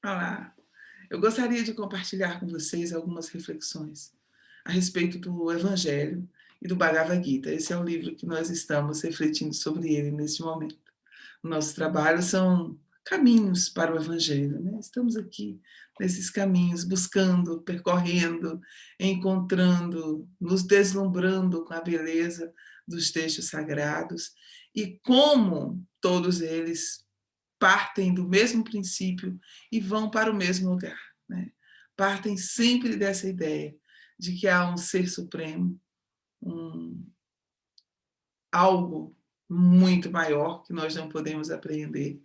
Olá, eu gostaria de compartilhar com vocês algumas reflexões a respeito do Evangelho e do Bhagavad Gita. Esse é o livro que nós estamos refletindo sobre ele neste momento. O nosso trabalho são caminhos para o Evangelho, né? Estamos aqui nesses caminhos, buscando, percorrendo, encontrando, nos deslumbrando com a beleza dos textos sagrados e como todos eles partem do mesmo princípio e vão para o mesmo lugar, né? Partem sempre dessa ideia de que há um ser supremo, um algo muito maior que nós não podemos apreender,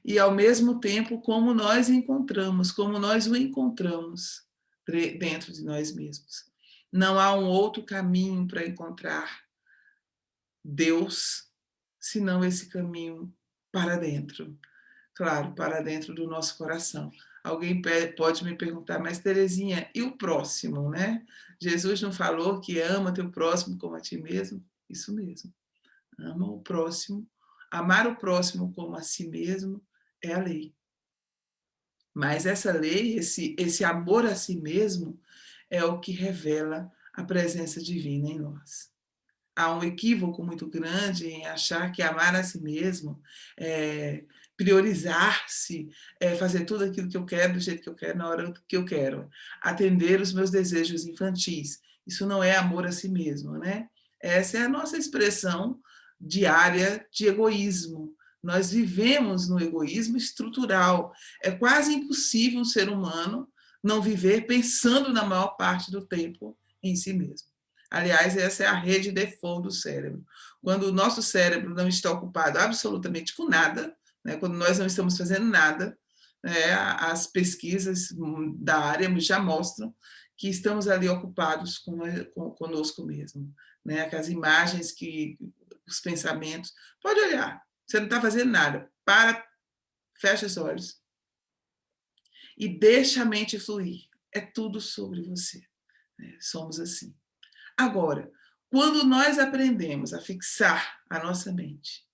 e ao mesmo tempo como nós encontramos, como nós o encontramos dentro de nós mesmos. Não há um outro caminho para encontrar Deus, senão esse caminho para dentro. Claro, para dentro do nosso coração. Alguém pode me perguntar, mas Terezinha, e o próximo, né? Jesus não falou que ama teu próximo como a ti mesmo? Isso mesmo. Ama o próximo. Amar o próximo como a si mesmo é a lei. Mas essa lei, esse amor a si mesmo, é o que revela a presença divina em nós. Há um equívoco muito grande em achar que amar a si mesmo é priorizar-se, é fazer tudo aquilo que eu quero, do jeito que eu quero, na hora que eu quero, atender os meus desejos infantis. Isso não é amor a si mesmo, né? Essa é a nossa expressão diária de egoísmo. Nós vivemos no egoísmo estrutural. É quase impossível um ser humano não viver pensando na maior parte do tempo em si mesmo. Aliás, essa é a rede default do cérebro. Quando o nosso cérebro não está ocupado absolutamente com nada, né, quando nós não estamos fazendo nada, né, as pesquisas da área já mostram que estamos ali ocupados conosco mesmo. Né, que as imagens, os pensamentos... Pode olhar, você não está fazendo nada. Fecha os olhos e deixa a mente fluir. É tudo sobre você. Né? Somos assim. Agora, quando nós aprendemos a fixar a nossa mente,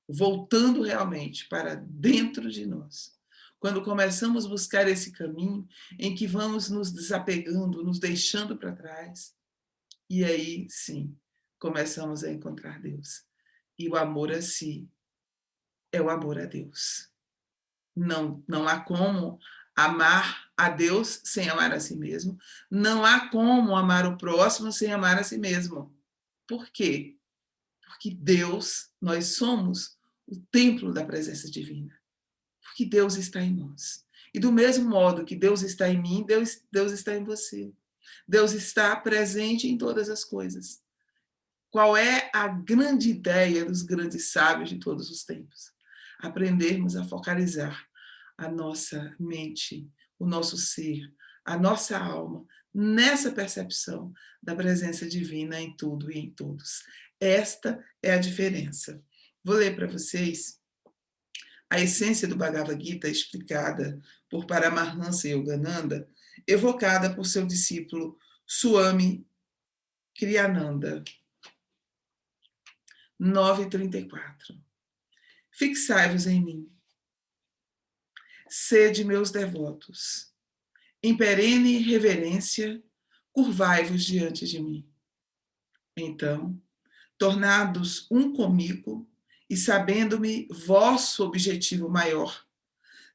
voltando realmente para dentro de nós, quando começamos a buscar esse caminho em que vamos nos desapegando, nos deixando para trás, e aí sim, começamos a encontrar Deus. E o amor a si é o amor a Deus. Não há como amar a Deus sem amar a si mesmo. Não há como amar o próximo sem amar a si mesmo. Por quê? Porque Deus, nós somos o templo da presença divina. Porque Deus está em nós. E do mesmo modo que Deus está em mim, Deus está em você. Deus está presente em todas as coisas. Qual é a grande ideia dos grandes sábios de todos os tempos? Aprendermos a focalizar a nossa mente, o nosso ser, a nossa alma, nessa percepção da presença divina em tudo e em todos. Esta é a diferença. Vou ler para vocês a essência do Bhagavad Gita explicada por Paramahansa Yogananda, evocada por seu discípulo Swami Kriyananda. 9:34. Fixai-vos em mim. Sede meus devotos. Em perene reverência, curvai-vos diante de mim. Então, tornados um comigo e sabendo-me vosso objetivo maior,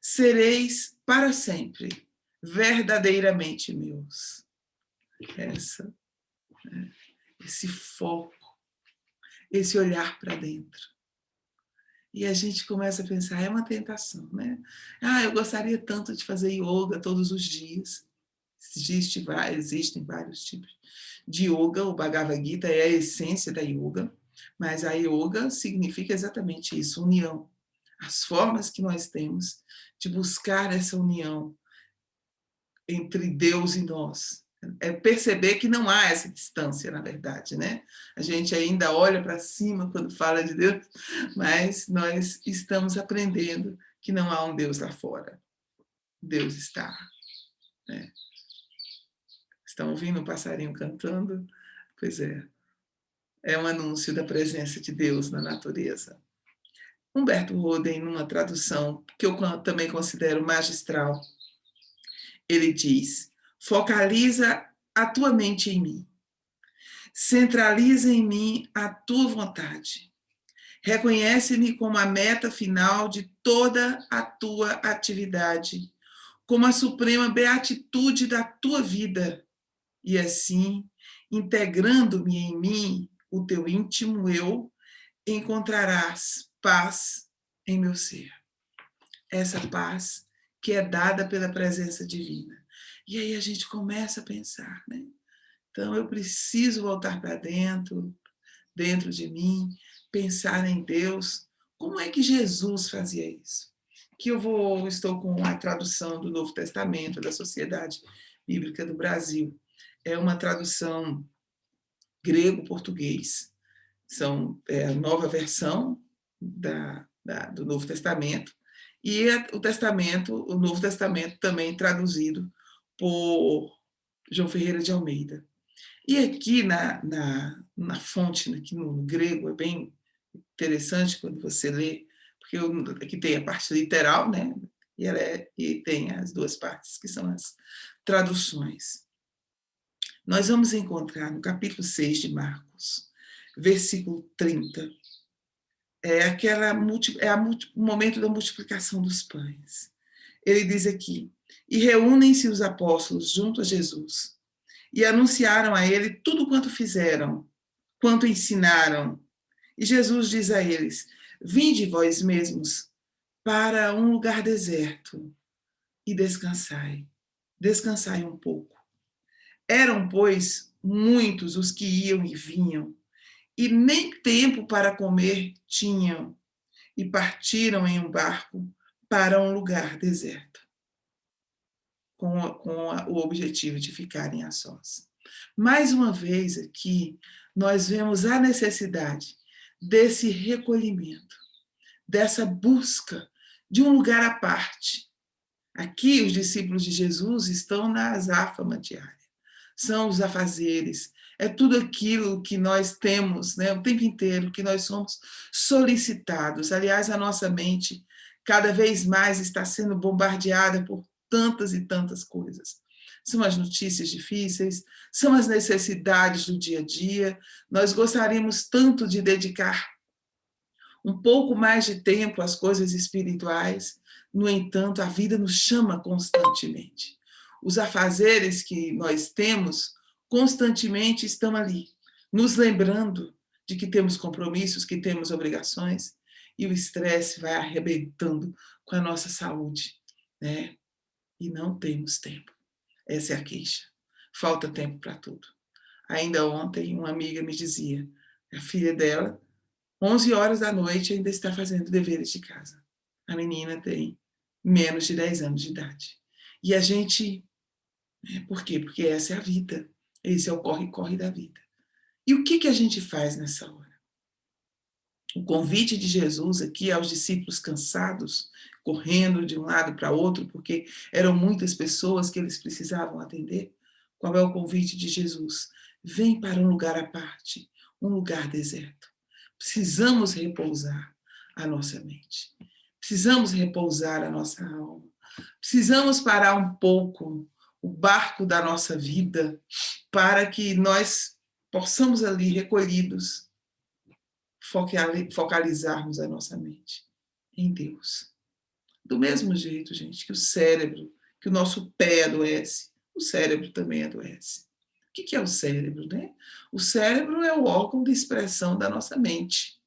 sereis para sempre verdadeiramente meus. Esse foco, esse olhar para dentro. E a gente começa a pensar, é uma tentação, né? Eu gostaria tanto de fazer yoga todos os dias. Existem vários tipos de yoga, o Bhagavad Gita é a essência da yoga, mas a yoga significa exatamente isso, união. As formas que nós temos de buscar essa união entre Deus e nós. É perceber que não há essa distância, na verdade, né? A gente ainda olha para cima quando fala de Deus, mas nós estamos aprendendo que não há um Deus lá fora. Deus está. Né? Estão ouvindo um passarinho cantando? Pois é um anúncio da presença de Deus na natureza. Humberto Roden, numa tradução que eu também considero magistral, Ele diz: focaliza a tua mente em mim. Centraliza em mim a tua vontade. Reconhece-me como a meta final de toda a tua atividade, como a suprema beatitude da tua vida. E assim, integrando-me em mim, o teu íntimo eu, encontrarás paz em meu ser. Essa paz que é dada pela presença divina. E aí a gente começa a pensar, né? Então eu preciso voltar para dentro de mim, pensar em Deus. Como é que Jesus fazia isso? Que estou com a tradução do Novo Testamento da Sociedade Bíblica do Brasil. É uma tradução grego-português. É a nova versão do Novo Testamento e o Novo Testamento também traduzido por João Ferreira de Almeida. E aqui na fonte, aqui no grego, é bem interessante quando você lê, porque aqui tem a parte literal, né? E tem as duas partes, que são as traduções. Nós vamos encontrar no capítulo 6 de Marcos, versículo 30, o momento da multiplicação dos pães. Ele diz aqui: e reúnem-se os apóstolos junto a Jesus, e anunciaram a ele tudo quanto fizeram, quanto ensinaram. E Jesus diz a eles: vinde vós mesmos para um lugar deserto e descansai. Descansai um pouco. Eram, pois, muitos os que iam e vinham, e nem tempo para comer tinham, e partiram em um barco para um lugar deserto, com o objetivo de ficarem a sós. Mais uma vez aqui, nós vemos a necessidade desse recolhimento, dessa busca de um lugar à parte. Aqui, os discípulos de Jesus estão na azáfama diária, são os afazeres, é tudo aquilo que nós temos, né, o tempo inteiro, que nós somos solicitados. Aliás, a nossa mente cada vez mais está sendo bombardeada por tantas e tantas coisas. São as notícias difíceis, são as necessidades do dia a dia. Nós gostaríamos tanto de dedicar um pouco mais de tempo às coisas espirituais, no entanto, a vida nos chama constantemente. Os afazeres que nós temos constantemente estão ali, nos lembrando de que temos compromissos, que temos obrigações, e o estresse vai arrebentando com a nossa saúde, né? E não temos tempo. Essa é a queixa. Falta tempo para tudo. Ainda ontem, uma amiga me dizia, a filha dela, 11 horas da noite, ainda está fazendo deveres de casa. A menina tem menos de 10 anos de idade. E a gente... Por quê? Porque essa é a vida. Esse é o corre-corre da vida. E o que a gente faz nessa hora? O convite de Jesus aqui aos discípulos cansados, correndo de um lado para outro, porque eram muitas pessoas que eles precisavam atender. Qual é o convite de Jesus? Vem para um lugar à parte, um lugar deserto. Precisamos repousar a nossa mente. Precisamos repousar a nossa alma. Precisamos parar um pouco o barco da nossa vida para que nós possamos ali, recolhidos, focalizarmos a nossa mente em Deus. Do mesmo jeito, gente, que o cérebro, que o nosso pé adoece, o cérebro também adoece. O que é o cérebro, né? O cérebro é o órgão de expressão da nossa mente.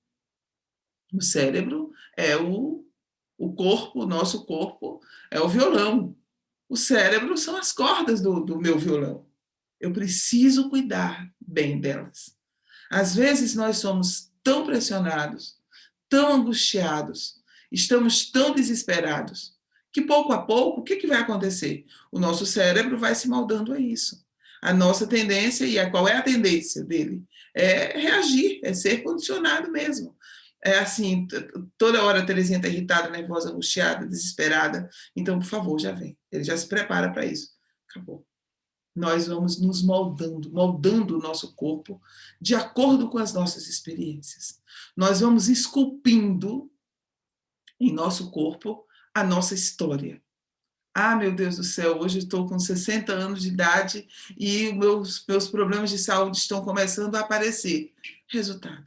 O cérebro é o corpo, o nosso corpo é o violão. O cérebro são as cordas do meu violão. Eu preciso cuidar bem delas. Às vezes nós somos tão pressionados, tão angustiados, estamos tão desesperados, que pouco a pouco, o que vai acontecer? O nosso cérebro vai se moldando a isso. A nossa tendência, qual é a tendência dele? É reagir, é ser condicionado mesmo. É assim, toda hora a Terezinha está irritada, nervosa, angustiada, desesperada, então, por favor, já vem. Ele já se prepara para isso. Acabou. Nós vamos nos moldando o nosso corpo de acordo com as nossas experiências. Nós vamos esculpindo em nosso corpo a nossa história, Ah, meu Deus do céu, hoje estou com 60 anos de idade e meus problemas de saúde estão começando a aparecer. Resultado.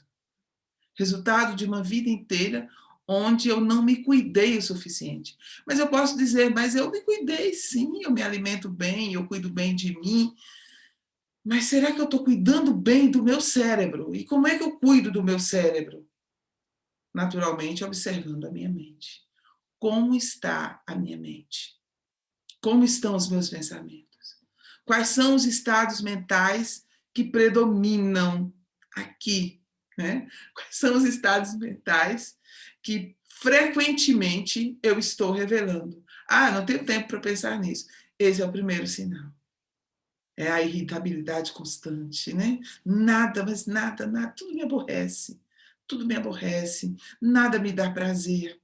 Resultado de uma vida inteira onde eu não me cuidei o suficiente. Mas eu posso dizer, mas eu me cuidei sim, eu me alimento bem, eu cuido bem de mim, mas será que eu estou cuidando bem do meu cérebro? E como é que eu cuido do meu cérebro? Naturalmente, observando a minha mente. Como está a minha mente? Como estão os meus pensamentos? Quais são os estados mentais que predominam aqui, né? Quais são os estados mentais que frequentemente eu estou revelando? Ah, não tenho tempo para pensar nisso. Esse é o primeiro sinal. É a irritabilidade constante, né? Nada, mas nada, nada, tudo me aborrece. Tudo me aborrece, nada me dá prazer.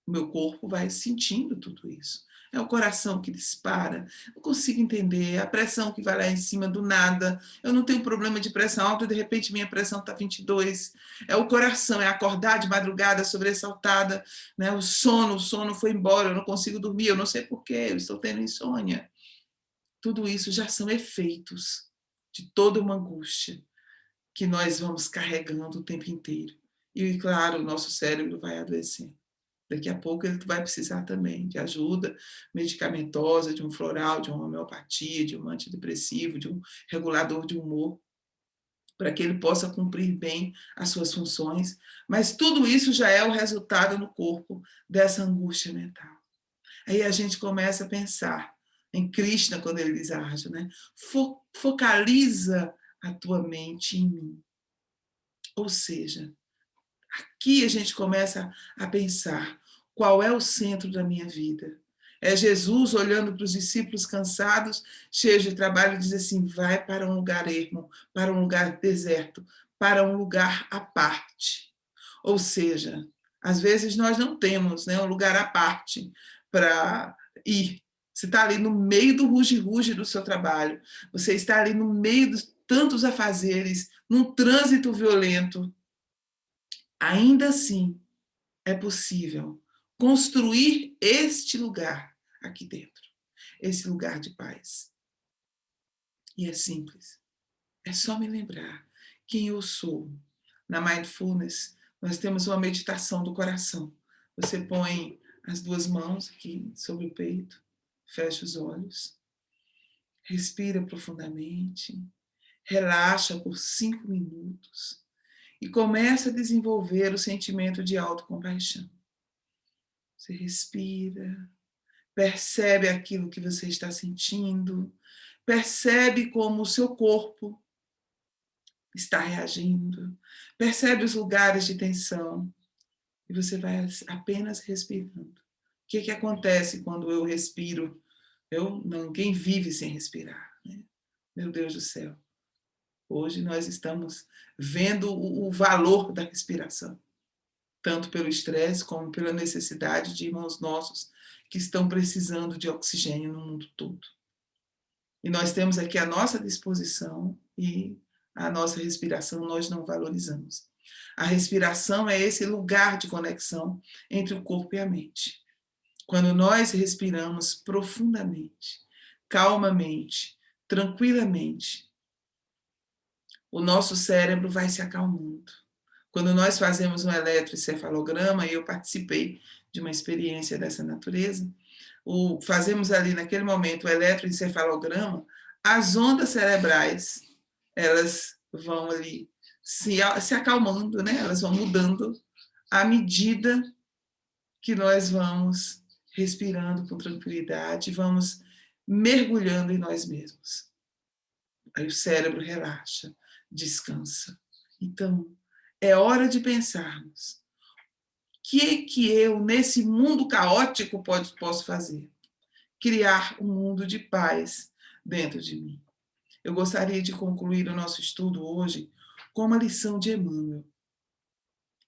O meu corpo vai sentindo tudo isso. É o coração que dispara. Eu consigo entender. A pressão que vai lá em cima do nada. Eu não tenho problema de pressão alta, de repente minha pressão está 22. É o coração, é acordar de madrugada sobressaltada. Né? O sono foi embora, eu não consigo dormir, eu não sei porquê, eu estou tendo insônia. Tudo isso já são efeitos de toda uma angústia que nós vamos carregando o tempo inteiro. E, claro, o nosso cérebro vai adoecendo. Daqui a pouco ele vai precisar também de ajuda medicamentosa, de um floral, de uma homeopatia, de um antidepressivo, de um regulador de humor, para que ele possa cumprir bem as suas funções. Mas tudo isso já é o resultado no corpo dessa angústia mental. Aí a gente começa a pensar em Krishna, quando ele diz Arjuna, né? Focaliza a tua mente em mim. Ou seja, aqui a gente começa a pensar qual é o centro da minha vida. É Jesus olhando para os discípulos cansados, cheios de trabalho, e diz assim, vai para um lugar ermo, para um lugar deserto, para um lugar à parte. Ou seja, às vezes nós não temos, né, um lugar à parte para ir. Você está ali no meio do ruge-ruge do seu trabalho, você está ali no meio de tantos afazeres, num trânsito violento. Ainda assim, é possível construir este lugar aqui dentro, esse lugar de paz. E é simples. É só me lembrar quem eu sou. Na Mindfulness, nós temos uma meditação do coração. Você põe as duas mãos aqui sobre o peito, fecha os olhos, respira profundamente, relaxa por 5 minutos e começa a desenvolver o sentimento de autocompaixão. Você respira, percebe aquilo que você está sentindo, percebe como o seu corpo está reagindo, percebe os lugares de tensão e você vai apenas respirando. O que acontece quando eu respiro? Ninguém vive sem respirar, né? Meu Deus do céu. Hoje nós estamos vendo o valor da respiração, tanto pelo estresse como pela necessidade de irmãos nossos que estão precisando de oxigênio no mundo todo. E nós temos aqui a nossa disposição e a nossa respiração nós não valorizamos. A respiração é esse lugar de conexão entre o corpo e a mente. Quando nós respiramos profundamente, calmamente, tranquilamente, o nosso cérebro vai se acalmando. Quando nós fazemos um eletroencefalograma, e eu participei de uma experiência dessa natureza, fazemos ali naquele momento o eletroencefalograma, as ondas cerebrais, elas vão ali se acalmando, né? Elas vão mudando à medida que nós vamos respirando com tranquilidade, vamos mergulhando em nós mesmos. Aí o cérebro relaxa, descansa. Então, é hora de pensarmos que eu, nesse mundo caótico, posso fazer? Criar um mundo de paz dentro de mim. Eu gostaria de concluir o nosso estudo hoje com uma lição de Emmanuel.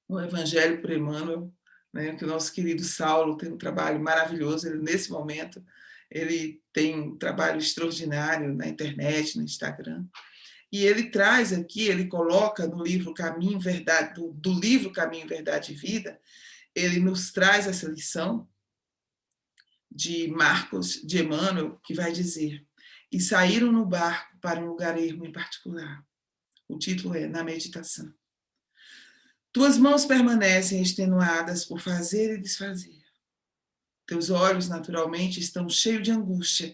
O Evangelho por Emmanuel, né, que o nosso querido Saulo tem um trabalho maravilhoso, ele, nesse momento, ele tem um trabalho extraordinário na internet, no Instagram, e ele traz aqui, ele coloca no livro Caminho, Verdade, do livro Caminho, Verdade e Vida, ele nos traz essa lição de Marcos, de Emmanuel, que vai dizer: e saíram no barco para um lugar ermo em particular. O título é Na Meditação. Tuas mãos permanecem extenuadas por fazer e desfazer. Teus olhos, naturalmente, estão cheios de angústia,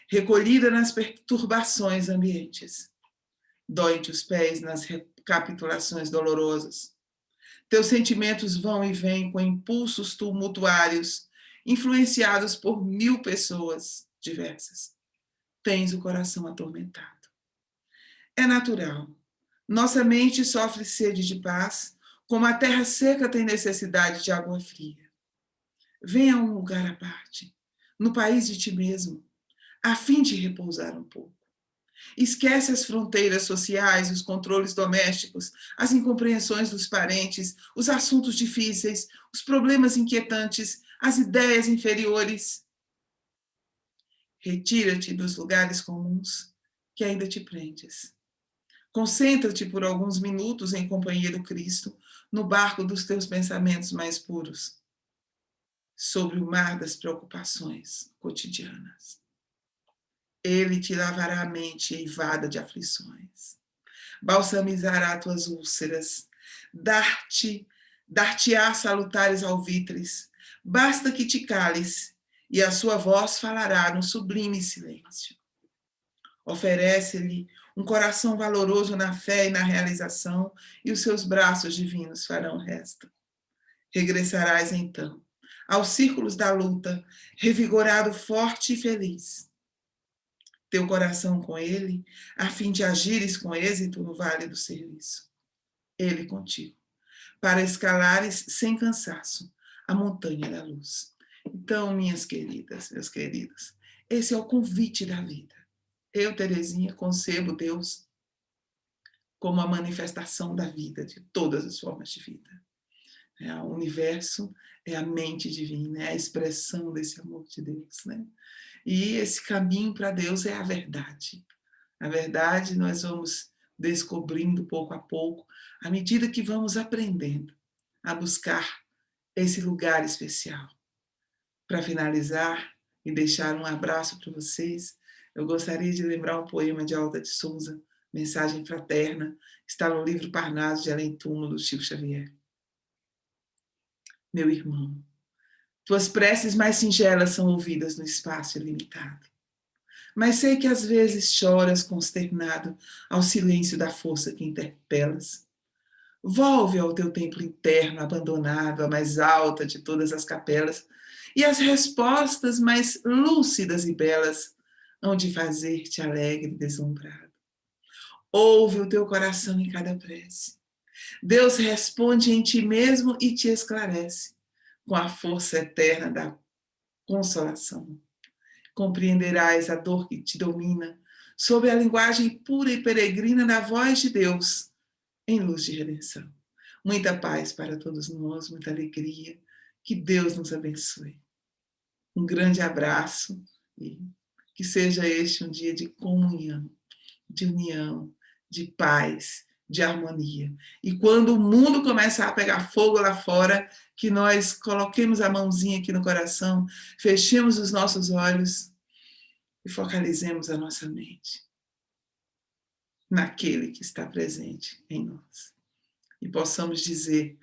recolhida nas perturbações ambientes. Dói-te os pés nas recapitulações dolorosas. Teus sentimentos vão e vêm com impulsos tumultuários, influenciados por 1000 pessoas diversas. Tens o coração atormentado. É natural. Nossa mente sofre sede de paz, como a terra seca tem necessidade de água fria. Venha a um lugar à parte, no país de ti mesmo, a fim de repousar um pouco. Esquece as fronteiras sociais, os controles domésticos, as incompreensões dos parentes, os assuntos difíceis, os problemas inquietantes, as ideias inferiores. Retira-te dos lugares comuns que ainda te prendes. Concentra-te por alguns minutos em companhia do Cristo, no barco dos teus pensamentos mais puros, sobre o mar das preocupações cotidianas. Ele te lavará a mente eivada de aflições, balsamizará tuas úlceras, dar-te-á salutares alvitres, basta que te cales, e a sua voz falará no sublime silêncio. Oferece-lhe um coração valoroso na fé e na realização, e os seus braços divinos farão o resto. Regressarás, então, aos círculos da luta, revigorado, forte e feliz. Teu coração com ele, a fim de agires com êxito no vale do serviço. Ele contigo, para escalares sem cansaço a montanha da luz. Então, minhas queridas, meus queridos, esse é o convite da vida. Eu, Terezinha, concebo Deus como a manifestação da vida, de todas as formas de vida. O universo é a mente divina, é a expressão desse amor de Deus, né? E esse caminho para Deus é a verdade. A verdade nós vamos descobrindo pouco a pouco, à medida que vamos aprendendo a buscar esse lugar especial. Para finalizar e deixar um abraço para vocês, eu gostaria de lembrar um poema de Alta de Souza, Mensagem Fraterna, está no livro Parnaso de Além Túmulo, do Chico Xavier. Meu irmão, tuas preces mais singelas são ouvidas no espaço ilimitado. Mas sei que às vezes choras consternado ao silêncio da força que interpelas. Volve ao teu templo interno abandonado, a mais alta de todas as capelas, e as respostas mais lúcidas e belas hão de fazer-te alegre e deslumbrado. Ouve o teu coração em cada prece. Deus responde em ti mesmo e te esclarece, com a força eterna da consolação. Compreenderás a dor que te domina, sob a linguagem pura e peregrina da voz de Deus, em luz de redenção. Muita paz para todos nós, muita alegria. Que Deus nos abençoe. Um grande abraço e que seja este um dia de comunhão, de união, de paz, de harmonia. E quando o mundo começar a pegar fogo lá fora, que nós coloquemos a mãozinha aqui no coração, fechemos os nossos olhos e focalizemos a nossa mente naquele que está presente em nós. E possamos dizer,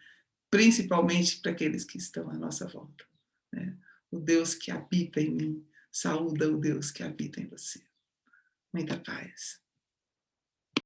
principalmente para aqueles que estão à nossa volta, né? O Deus que habita em mim, saúda o Deus que habita em você. Muita paz.